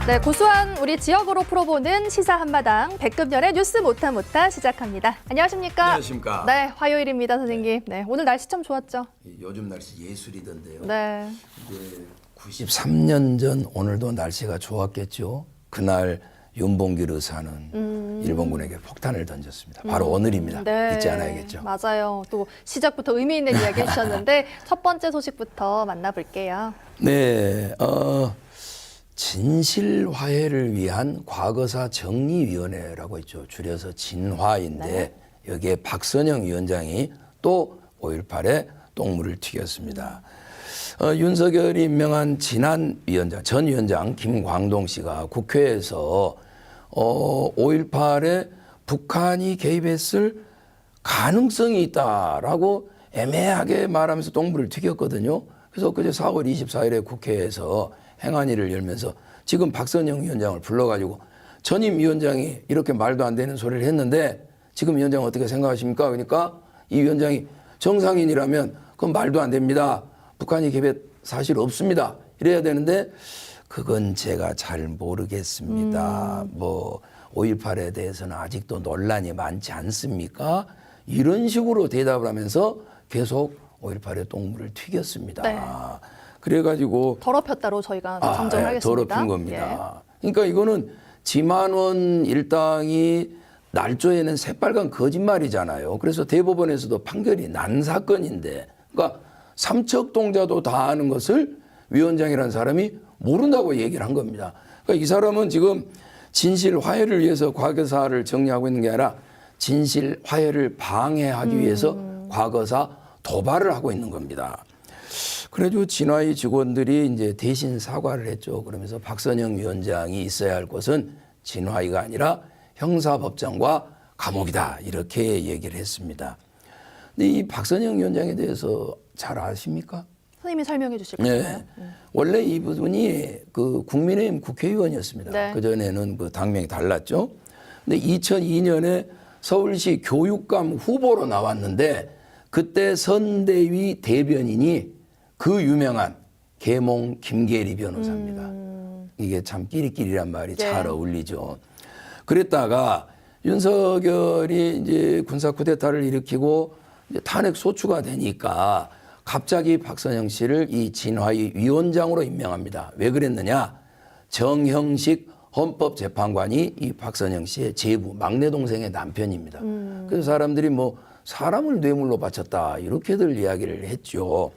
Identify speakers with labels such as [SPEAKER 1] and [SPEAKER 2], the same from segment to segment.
[SPEAKER 1] 네, 고소한 우리 지역으로 풀어보는 시사 한마당 백금열의 뉴스 못하 시작합니다. 안녕하십니까?
[SPEAKER 2] 안녕하십니까?
[SPEAKER 1] 네, 화요일입니다, 선생님. 네, 오늘 날씨 참 좋았죠?
[SPEAKER 2] 요즘 날씨 예술이던데요.
[SPEAKER 1] 네.
[SPEAKER 2] 이제 93년 전 오늘도 날씨가 좋았겠죠. 그날 윤봉길 의사는 일본군에게 폭탄을 던졌습니다. 바로 오늘입니다.
[SPEAKER 1] 네.
[SPEAKER 2] 잊지 않아야겠죠.
[SPEAKER 1] 맞아요. 또 시작부터 의미 있는 이야기 해주셨는데 첫 번째 소식부터 만나볼게요.
[SPEAKER 2] 네, 진실화해를 위한 과거사 정리위원회라고 있죠. 줄여서 진화인데
[SPEAKER 1] 네.
[SPEAKER 2] 여기에 박선영 위원장이 또 5.18에 똥물을 튀겼습니다. 윤석열이 임명한 전 위원장 김광동 씨가 국회에서 5.18에 북한이 개입했을 가능성이 있다라고 애매하게 말하면서 똥물을 튀겼거든요. 그래서 그제 4월 24일에 국회에서 행안위를 열면서 지금 박선영 위원장을 불러가지고 전임 위원장이 이렇게 말도 안 되는 소리를 했는데 지금 위원장 어떻게 생각하십니까? 그러니까 이 위원장이 정상인이라면 그건 말도 안 됩니다. 북한이 개입 사실 없습니다. 이래야 되는데 그건 제가 잘 모르겠습니다. 뭐 5.18에 대해서는 아직도 논란이 많지 않습니까? 이런 식으로 대답을 하면서 계속 5.18에 똥물을 튀겼습니다.
[SPEAKER 1] 네.
[SPEAKER 2] 그래가지고
[SPEAKER 1] 더럽혔다로 저희가 정정하겠습니다.
[SPEAKER 2] 더럽힌 겁니다. 그러니까 이거는 지만원 일당이 날조에는 새빨간 거짓말이잖아요. 그래서 대법원에서도 판결이 난 사건인데, 그러니까 삼척동자도 다 아는 것을 위원장이라는 사람이 모른다고 얘기를 한 겁니다. 그러니까 이 사람은 지금 진실 화해를 위해서 과거사를 정리하고 있는 게 아니라 진실 화해를 방해하기 위해서 과거사 도발을 하고 있는 겁니다. 그래도 진화의 직원들이 이제 대신 사과를 했죠. 그러면서 박선영 위원장이 있어야 할 곳은 진화의가 아니라 형사법정과 감옥이다. 이렇게 얘기를 했습니다. 근데 이 박선영 위원장에 대해서 잘 아십니까?
[SPEAKER 1] 선생님이 설명해 주실 거예요.
[SPEAKER 2] 네. 원래 이분이 그 국민의힘 국회의원이었습니다.
[SPEAKER 1] 네.
[SPEAKER 2] 그전에는 그 당명이 달랐죠. 근데 2002년에 서울시 교육감 후보로 나왔는데 그때 선대위 대변인이 그 유명한 계몽 김계리 변호사입니다. 이게 참 끼리끼리란 말이
[SPEAKER 1] 네.
[SPEAKER 2] 잘 어울리죠. 그랬다가 윤석열이 이제 군사 쿠데타를 일으키고 이제 탄핵 소추가 되니까 갑자기 박선영 씨를 이 진화의 위원장으로 임명합니다. 왜 그랬느냐? 정형식 헌법재판관이 이 박선영 씨의 제부, 막내 동생의 남편입니다. 그래서 사람들이 뭐 사람을 뇌물로 바쳤다 이렇게들 이야기를 했죠.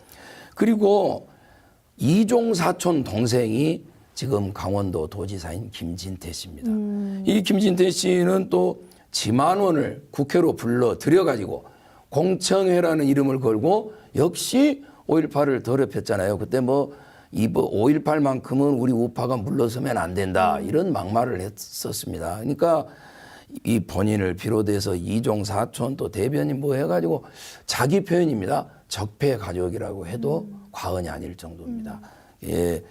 [SPEAKER 2] 그리고 이종 사촌 동생이 지금 강원도 도지사인 김진태 씨입니다. 이 김진태 씨는 또 지만원을 국회로 불러 들여가지고 공청회라는 이름을 걸고 역시 5.18을 더럽혔잖아요. 그때 뭐 5.18만큼은 우리 우파가 물러서면 안 된다 이런 막말을 했었습니다. 그러니까 이 본인을 비롯해서 이종 사촌 또 대변인 뭐 해가지고 자기 표현입니다. 적폐 가족이라고 해도 과언이 아닐 정도입니다. 예,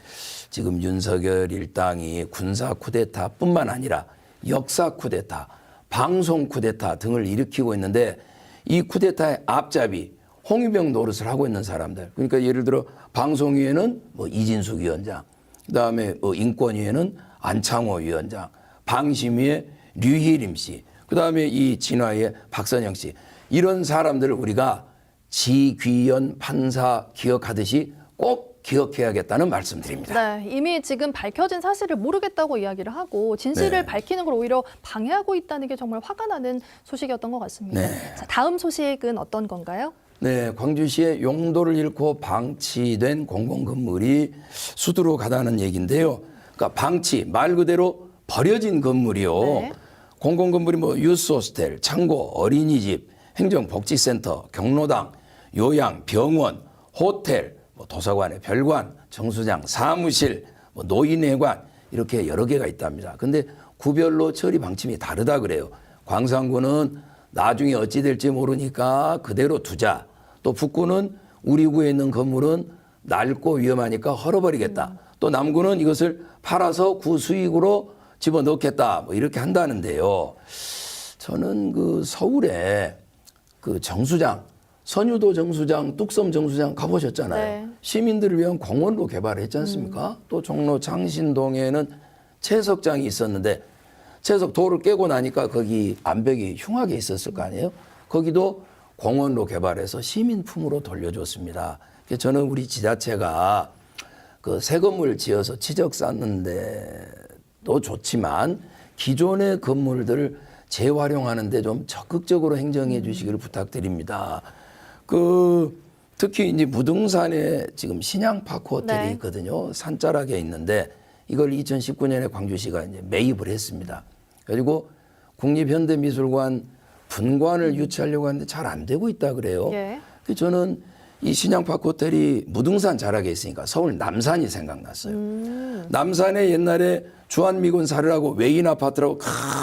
[SPEAKER 2] 지금 윤석열 일당이 군사 쿠데타뿐만 아니라 역사 쿠데타, 방송 쿠데타 등을 일으키고 있는데 이 쿠데타의 앞잡이 홍위병 노릇을 하고 있는 사람들. 그러니까 예를 들어 방송위에는 뭐 이진숙 위원장, 그다음에 인권위에는 안창호 위원장, 방심위에 류희림 씨, 그다음에 이 진화의 박선영 씨. 이런 사람들을 우리가 지귀현 판사 기억하듯이 꼭 기억해야겠다는 말씀드립니다.
[SPEAKER 1] 네, 이미 지금 밝혀진 사실을 모르겠다고 이야기를 하고 진실을
[SPEAKER 2] 네.
[SPEAKER 1] 밝히는 걸 오히려 방해하고 있다는 게 정말 화가 나는 소식이었던 것 같습니다.
[SPEAKER 2] 네.
[SPEAKER 1] 자, 다음 소식은 어떤 건가요?
[SPEAKER 2] 네, 광주시에 용도를 잃고 방치된 공공건물이 수두로 가다는 얘기인데요. 그러니까 방치, 말 그대로 버려진 건물이요.
[SPEAKER 1] 네.
[SPEAKER 2] 공공건물이 뭐 유스호스텔, 창고, 어린이집, 행정복지센터, 경로당, 요양, 병원, 호텔, 뭐 도서관의 별관, 정수장, 사무실, 뭐 노인회관 이렇게 여러 개가 있답니다. 근데 구별로 처리 방침이 다르다 그래요. 광산구는 나중에 어찌 될지 모르니까 그대로 두자. 또 북구는 우리 구에 있는 건물은 낡고 위험하니까 헐어버리겠다. 또 남구는 이것을 팔아서 구 수익으로 집어넣겠다. 뭐 이렇게 한다는데요. 저는 그 서울에 그 정수장, 선유도 정수장, 뚝섬 정수장 가보셨잖아요.
[SPEAKER 1] 네.
[SPEAKER 2] 시민들을 위한 공원로 개발을 했지 않습니까? 또 종로 창신동에는 채석장이 있었는데 채석 돌을 깨고 나니까 거기 암벽이 흉하게 있었을 거 아니에요. 거기도 공원로 개발해서 시민품으로 돌려줬습니다. 그래서 저는 우리 지자체가 그 새 건물 지어서 지적 쌓는데도 좋지만 기존의 건물들을 재활용하는 데 좀 적극적으로 행정해 주시기를 부탁드립니다. 특히 이제 무등산에 지금 신양파크 호텔이
[SPEAKER 1] 네.
[SPEAKER 2] 있거든요. 산자락에 있는데 이걸 2019년에 광주시가 이제 매입을 했습니다. 그리고 국립현대미술관 분관을 유치하려고 하는데 잘 안 되고 있다 그래요.
[SPEAKER 1] 예.
[SPEAKER 2] 그래서 저는 이 신양파크 호텔이 무등산 자락에 있으니까 서울 남산이 생각났어요. 남산에 옛날에 주한미군 사료라고 외인 아파트라고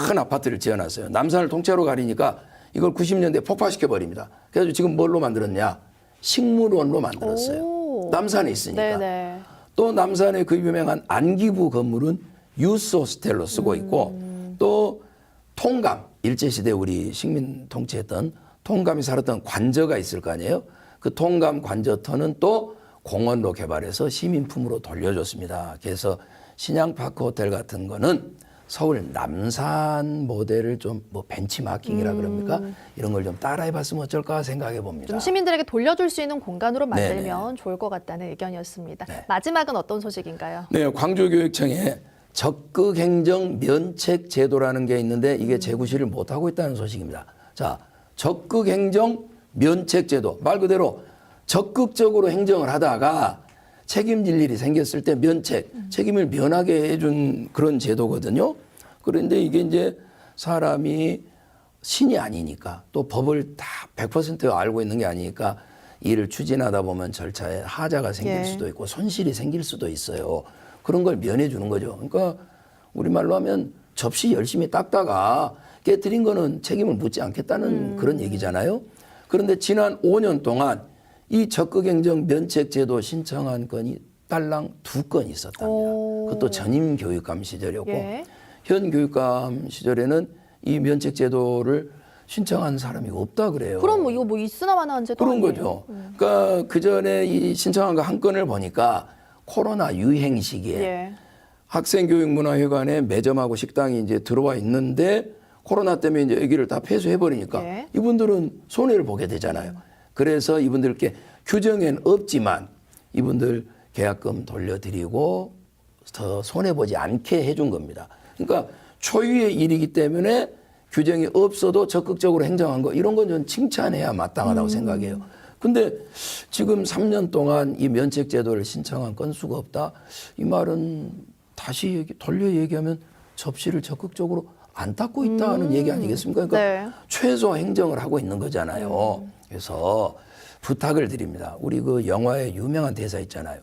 [SPEAKER 2] 큰 아파트를 지어놨어요. 남산을 통째로 가리니까 이걸 90년대에 폭파시켜 버립니다. 그래서 지금 뭘로 만들었냐? 식물원로 만들었어요.
[SPEAKER 1] 오.
[SPEAKER 2] 남산에 있으니까.
[SPEAKER 1] 네네.
[SPEAKER 2] 또 남산의 그 유명한 안기부 건물은 유스 호스텔로 쓰고 있고 또 통감, 일제시대 우리 식민 통치했던 통감이 살았던 관저가 있을 거 아니에요. 그 통감 관저터는 또 공원로 개발해서 시민품으로 돌려줬습니다. 그래서 신양파크 호텔 같은 거는 서울 남산 모델을 좀 뭐 벤치마킹이라 그럽니까? 이런 걸 좀 따라해봤으면 어쩔까 생각해 봅니다.
[SPEAKER 1] 좀 시민들에게 돌려줄 수 있는 공간으로 만들면
[SPEAKER 2] 네네.
[SPEAKER 1] 좋을 것 같다는 의견이었습니다.
[SPEAKER 2] 네.
[SPEAKER 1] 마지막은 어떤 소식인가요?
[SPEAKER 2] 네, 광주교육청에 적극행정 면책 제도라는 게 있는데 이게 재구시를 못하고 있다는 소식입니다. 자, 적극행정 면책 제도. 말 그대로 적극적으로 행정을 하다가 책임질 일이 생겼을 때 면책, 책임을 면하게 해준 그런 제도거든요. 그런데 이게 이제 사람이 신이 아니니까 또 법을 다 100% 알고 있는 게 아니니까 일을 추진하다 보면 절차에 하자가 생길
[SPEAKER 1] 예.
[SPEAKER 2] 수도 있고 손실이 생길 수도 있어요. 그런 걸 면해 주는 거죠. 그러니까 우리말로 하면 접시 열심히 닦다가 깨뜨린 거는 책임을 묻지 않겠다는 그런 얘기잖아요. 그런데 지난 5년 동안 이 적극행정 면책제도 신청한 건이 딸랑 2건 있었답니다.
[SPEAKER 1] 오.
[SPEAKER 2] 그것도 전임 교육감 시절이었고
[SPEAKER 1] 예.
[SPEAKER 2] 현 교육감 시절에는 이 면책제도를 신청한 사람이 없다 그래요.
[SPEAKER 1] 그럼 뭐 이거 뭐 있으나 마나한 제도
[SPEAKER 2] 그런
[SPEAKER 1] 아니에요?
[SPEAKER 2] 거죠. 그러니까 그 전에 이 신청한 거 한 건을 보니까 코로나 유행 시기에
[SPEAKER 1] 예.
[SPEAKER 2] 학생교육문화회관에 매점하고 식당이 이제 들어와 있는데 코로나 때문에 이제 여기를 다 폐쇄해 버리니까
[SPEAKER 1] 예.
[SPEAKER 2] 이분들은 손해를 보게 되잖아요. 그래서 이분들께 규정에는 없지만 이분들 계약금 돌려드리고 더 손해 보지 않게 해준 겁니다. 그러니까 초유의 일이기 때문에 규정이 없어도 적극적으로 행정한 거 이런 건 좀 칭찬해야 마땅하다고 생각해요. 근데 지금 3년 동안 이 면책 제도를 신청한 건수가 없다. 이 말은 다시 돌려 얘기하면 접시를 적극적으로 안 닦고 있다는 얘기 아니겠습니까? 그러니까
[SPEAKER 1] 네.
[SPEAKER 2] 최소 행정을 하고 있는 거잖아요. 그래서 부탁을 드립니다. 우리 그 영화에 유명한 대사 있잖아요.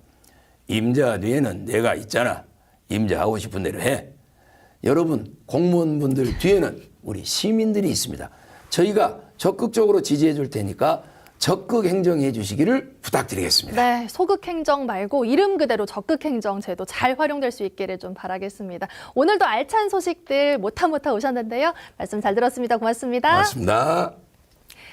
[SPEAKER 2] 임자 뒤에는 내가 있잖아. 임자하고 싶은 대로 해. 여러분 공무원분들 뒤에는 우리 시민들이 있습니다. 저희가 적극적으로 지지해 줄 테니까 적극 행정해 주시기를 부탁드리겠습니다.
[SPEAKER 1] 네, 소극 행정 말고 이름 그대로 적극 행정 제도 잘 활용될 수 있기를 좀 바라겠습니다. 오늘도 알찬 소식들 못하 오셨는데요. 말씀 잘 들었습니다. 고맙습니다.
[SPEAKER 2] 고맙습니다.